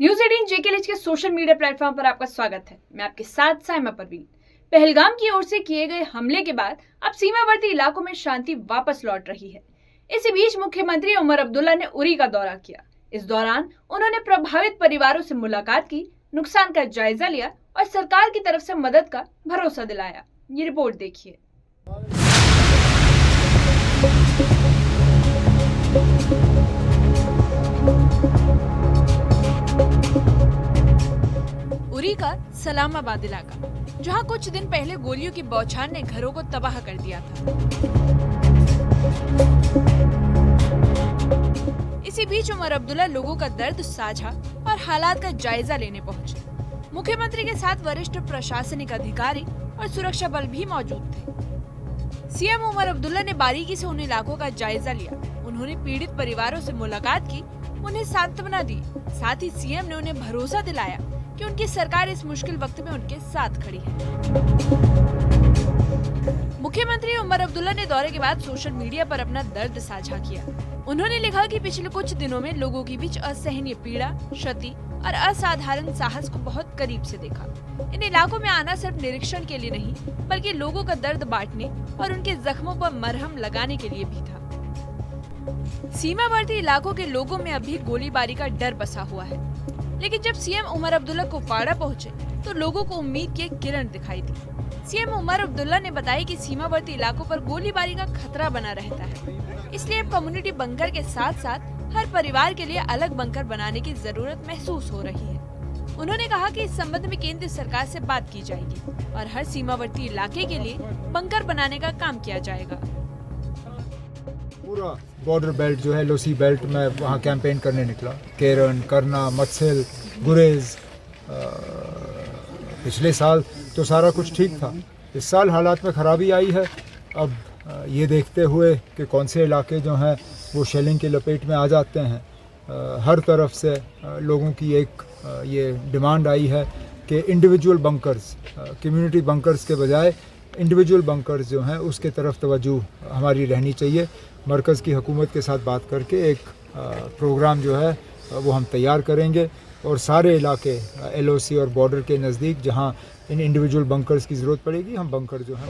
News 18 JKLH के social media platform पर आपका स्वागत है। मैं आपके साथ साइमा परवीन। पहलगाम की ओर से किए गए हमले के बाद अब सीमावर्ती इलाकों में शांति वापस लौट रही है। इसी बीच मुख्यमंत्री उमर अब्दुल्ला ने उरी का दौरा किया। इस दौरान उन्होंने प्रभावित परिवारों से मुलाकात की, नुकसान का जायजा लिया और सरकार की तरफ से मदद का भरोसा दिलाया। ये रिपोर्ट देखिए। उरी का सलामाबाद इलाका, जहां कुछ दिन पहले गोलियों की बौछार ने घरों को तबाह कर दिया था। इसी बीच उमर अब्दुल्ला लोगों का दर्द साझा और हालात का जायजा लेने पहुंचे। मुख्यमंत्री के साथ वरिष्ठ प्रशासनिक अधिकारी और सुरक्षा बल भी मौजूद थे। सीएम उमर अब्दुल्ला ने बारीकी से उन इलाकों का जायजा लिया। उन्होंने पीड़ित परिवारों से मुलाकात की, उन्हें सांत्वना दी। साथ ही सीएम ने उन्हें भरोसा दिलाया कि उनकी सरकार इस मुश्किल वक्त में उनके साथ खड़ी है। मुख्यमंत्री उमर अब्दुल्ला ने दौरे के बाद सोशल मीडिया पर अपना दर्द साझा किया। उन्होंने लिखा कि पिछले कुछ दिनों में लोगों के बीच असहनीय पीड़ा, क्षति और असाधारण साहस को बहुत करीब से देखा। इन इलाकों में आना सिर्फ निरीक्षण के लिए नहीं, बल्कि लोगों का दर्द बांटने और उनके जख्मों पर मरहम लगाने के लिए भी था। सीमावर्ती इलाकों के लोगों में अभी गोलीबारी का डर बसा हुआ है, लेकिन जब सीएम उमर अब्दुल्ला कुपवाड़ा पहुंचे तो लोगों को उम्मीद की एक किरण दिखाई दी। सीएम उमर अब्दुल्ला ने बताया कि सीमावर्ती इलाकों पर गोलीबारी का खतरा बना रहता है, इसलिए अब कम्युनिटी बंकर के साथ साथ हर परिवार के लिए अलग बंकर बनाने की जरूरत महसूस हो रही है। उन्होंने कहा कि इस संबंध में केंद्र सरकार से बात की जाएगी और हर सीमावर्ती इलाके के लिए बंकर बनाने का काम किया जाएगा। पूरा बॉर्डर बेल्ट जो है, लोसी बेल्ट में वहाँ कैंपेन करने निकला। केरन, करना, मत्सिल, गुरेज। पिछले साल तो सारा कुछ ठीक था, इस साल हालात में खराबी आई है। अब ये देखते हुए कि कौन से इलाके जो हैं वो शेलिंग की लपेट में आ जाते हैं, हर तरफ से लोगों की एक ये डिमांड आई है कि इंडिविजुअल बंकर्स, कम्युनिटी बंकर्स के बजाय इंडिविजुअल बंकर्स जो हैं उसके तरफ तवज्जो हमारी रहनी चाहिए। मरकज़ की हुकूमत के साथ बात करके एक प्रोग्राम जो है वो हम तैयार करेंगे और सारे इलाके एलओसी और बॉर्डर के नज़दीक जहां इन इंडिविजुअल बंकर्स की ज़रूरत पड़ेगी, हम बंकर जो है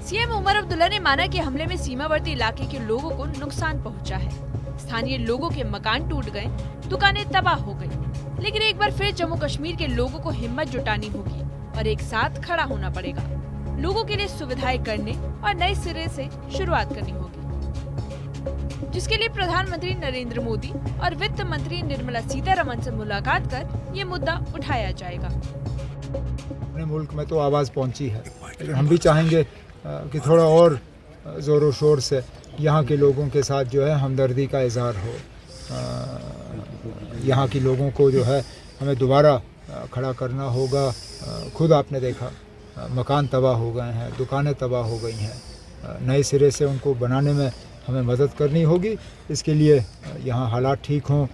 सीएम उमर अब्दुल्ला ने माना कि हमले में सीमावर्ती इलाके के लोगों को नुकसान पहुंचा है। स्थानीय लोगों के मकान टूट गए, दुकानें तबाह हो गई, लेकिन एक बार फिर जम्मू कश्मीर के लोगों को हिम्मत जुटानी होगी और एक साथ खड़ा होना पड़ेगा। लोगों के लिए सुविधाएं करने और नए सिरे से शुरुआत करनी होगी, जिसके लिए प्रधानमंत्री नरेंद्र मोदी और वित्त मंत्री निर्मला सीतारमण से मुलाकात कर ये मुद्दा उठाया जाएगा। अपने मुल्क में तो आवाज़ पहुंची है, लेकिन हम भी चाहेंगे कि थोड़ा और ज़ोरों शोर से यहाँ के लोगों के साथ जो है हमदर्दी का इजहार हो। यहाँ के लोगों को जो है हमें दोबारा खड़ा करना होगा। खुद आपने देखा मकान तबाह हो गए हैं, दुकानें तबाह हो गई हैं, नए सिरे से उनको बनाने में हमें मदद करनी होगी। इसके लिए यहाँ हालात ठीक हों,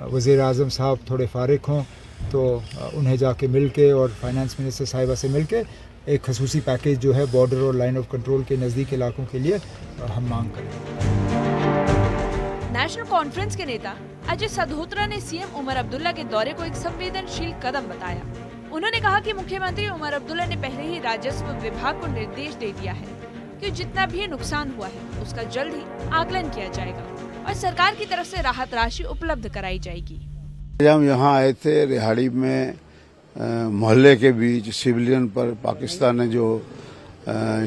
वज़ीर आज़म साहब थोड़े फारिग हों तो उन्हें जाके मिल के और फाइनेंस मिनिस्टर साहिबा से मिल के एक खसूसी पैकेज जो है बॉर्डर और लाइन ऑफ कंट्रोल के नज़दीक इलाकों के लिए हम मांग करें। नेशनल कॉन्फ्रेंस के नेता अजय सधोत्रा ने सीएम उमर अब्दुल्ला के दौरे को एक संवेदनशील कदम बताया। उन्होंने कहा कि मुख्यमंत्री उमर अब्दुल्ला ने पहले ही राजस्व विभाग को निर्देश दे दिया है कि जितना भी नुकसान हुआ है उसका जल्द ही आकलन किया जाएगा और सरकार की तरफ से राहत राशि उपलब्ध कराई जाएगी। हम यहाँ आए थे रिहाड़ी में, मोहल्ले के बीच सिविलियन पर पाकिस्तान ने जो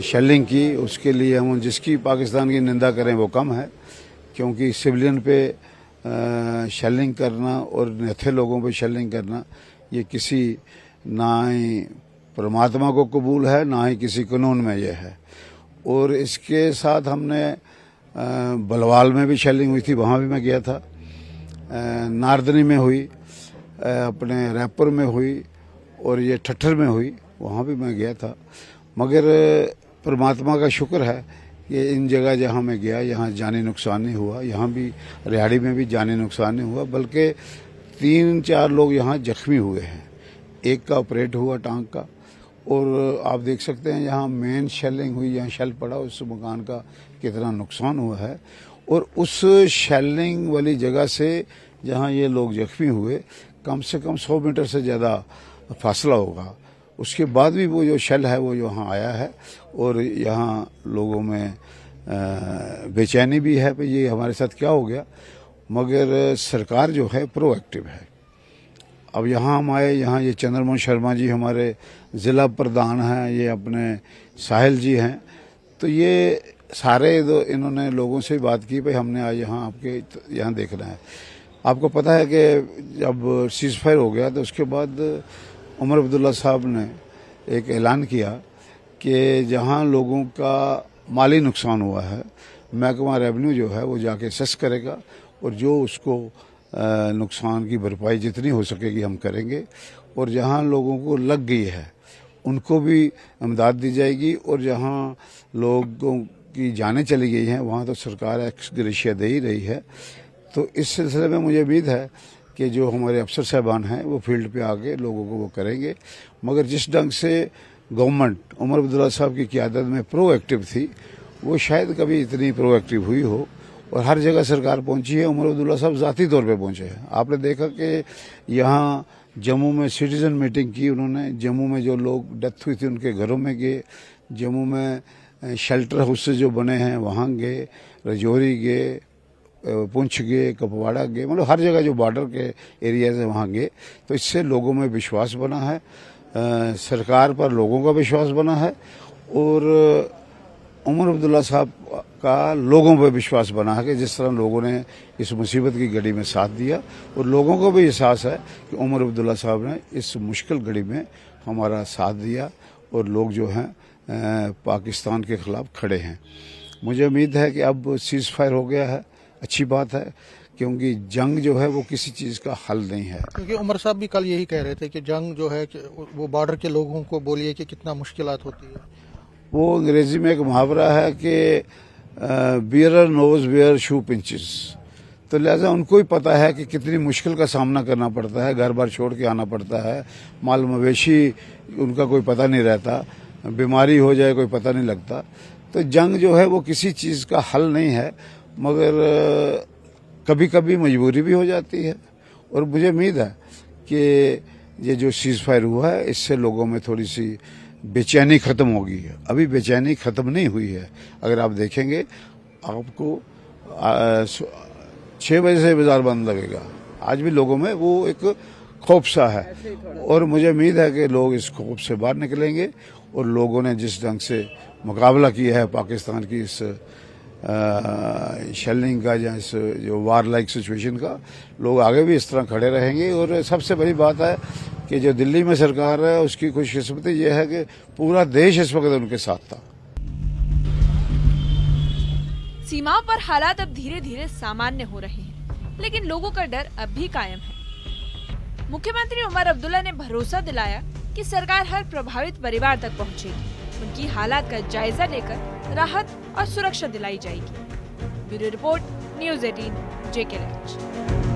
शेलिंग की, उसके लिए हम जिसकी पाकिस्तान की निंदा करें वो कम है, क्योंकि सिविलियन पे शेलिंग करना और नथे लोगों पे शेलिंग करना ये किसी ना ही परमात्मा को कबूल है, ना ही किसी कानून में ये है। और इसके साथ हमने बलवाल में भी शेलिंग हुई थी, वहाँ भी मैं गया था, नारदनी में हुई, अपने रैपर में हुई और ये ठट्ठर में हुई, वहाँ भी मैं गया था। मगर परमात्मा का शुक्र है कि इन जगह जहाँ मैं गया यहाँ जानी नुकसान नहीं हुआ। यहाँ भी रिहाड़ी में भी जानी नुकसान नहीं हुआ, बल्कि 3-4 लोग यहाँ जख्मी हुए हैं। एक का ऑपरेट हुआ टांग का, और आप देख सकते हैं यहाँ मेन शेलिंग हुई, यहाँ शेल पड़ा, उस मकान का कितना नुकसान हुआ है। और उस शेलिंग वाली जगह से जहाँ ये लोग जख्मी हुए कम से कम 100 मीटर से ज़्यादा फासला होगा। उसके बाद भी वो जो शेल है वो यहाँ आया है और यहाँ लोगों में बेचैनी भी है कि ये हमारे साथ क्या हो गया, मगर सरकार जो है प्रोएक्टिव है। अब यहाँ हम आए, यहाँ ये चंद्रमोहन शर्मा जी हमारे ज़िला प्रधान हैं, ये अपने साहिल जी हैं, तो ये सारे इन्होंने लोगों से बात की भाई हमने आज यहाँ आपके यहाँ देखना है। आपको पता है कि जब सीज़ फायर हो गया तो उसके बाद उमर अब्दुल्ला साहब ने एक ऐलान किया कि जहाँ लोगों का माली नुकसान हुआ है महकमा रेवेन्यू जो है वो जाके असेस करेगा और जो उसको नुकसान की भरपाई जितनी हो सकेगी हम करेंगे, और जहाँ लोगों को लग गई है उनको भी इमदाद दी जाएगी, और जहाँ लोगों की जानें चली गई हैं वहाँ तो सरकार एक्स ग्रेशिया दे ही रही है। तो इस सिलसिले में मुझे उम्मीद है कि जो हमारे अफसर साहबान हैं वो फील्ड पे आके लोगों को वो करेंगे, मगर जिस ढंग से गवर्नमेंट उमर अब्दुल्ला साहब की क़यादत में प्रोएक्टिव थी वो शायद कभी इतनी प्रोएक्टिव हुई हो, और हर जगह सरकार पहुंची है। उमर अब्दुल्ला साहब ज़ाती तौर पे पहुंचे हैं। आपने देखा कि यहाँ जम्मू में सिटीजन मीटिंग की उन्होंने, जम्मू में जो लोग डेथ हुई थी उनके घरों में गए, जम्मू में शेल्टर हाउसेज जो बने हैं वहाँ गए, राजौरी गए, पुंछ गए, कपवाड़ा गए, मतलब हर जगह जो बॉर्डर के एरियाज है वहाँ गए। तो इससे लोगों में विश्वास बना है, सरकार पर लोगों का विश्वास बना है, और उमर अब्दुल्ला साहब का लोगों पर विश्वास बना है कि जिस तरह लोगों ने इस मुसीबत की घड़ी में साथ दिया, और लोगों को भी एहसास है कि उमर अब्दुल्ला साहब ने इस मुश्किल घड़ी में हमारा साथ दिया, और लोग जो हैं पाकिस्तान के ख़िलाफ़ खड़े हैं। मुझे उम्मीद है कि अब सीज़ फायर हो गया है, अच्छी बात है, क्योंकि जंग जो है वो किसी चीज़ का हल नहीं है। क्योंकि उमर साहब भी कल यही कह रहे थे कि जंग जो है वो बॉर्डर के लोगों को बोलिए कि कितना मुश्किलात होती है। वो अंग्रेजी में एक मुहावरा है कि bearer knows where shoe pinches, तो लिहाजा उनको ही पता है कि कितनी मुश्किल का सामना करना पड़ता है, घर बार छोड़ के आना पड़ता है, माल मवेशी उनका कोई पता नहीं रहता, बीमारी हो जाए कोई पता नहीं लगता। तो जंग जो है वो किसी चीज़ का हल नहीं है, मगर कभी कभी मजबूरी भी हो जाती है। और मुझे उम्मीद है कि ये जो सीज़ फायर हुआ है इससे लोगों में थोड़ी सी बेचैनी ख़त्म होगी। अभी बेचैनी ख़त्म नहीं हुई है। अगर आप देखेंगे आपको 6 बजे से बाज़ार बंद लगेगा, आज भी लोगों में वो एक खौफ सा है, और मुझे उम्मीद है कि लोग इस खौफ से बाहर निकलेंगे, और लोगों ने जिस ढंग से मुकाबला किया है पाकिस्तान की इस शेलिंग का या इस जो वार लाइक सिचुएशन का, लोग आगे भी इस तरह खड़े रहेंगे। और सबसे बड़ी बात है कि जो दिल्ली में सरकार है उसकी खुशकिस्मती ये है कि पूरा देश इस वक्त उनके साथ था। सीमाओं पर हालात अब धीरे धीरे सामान्य हो रहे हैं, लेकिन लोगों का डर अब भी कायम है। मुख्यमंत्री उमर अब्दुल्ला ने भरोसा दिलाया कि सरकार हर प्रभावित परिवार तक पहुंचेगी, उनकी हालात का जायजा लेकर राहत और सुरक्षा दिलाई जाएगी। Bureau report, news 18 JK lunch.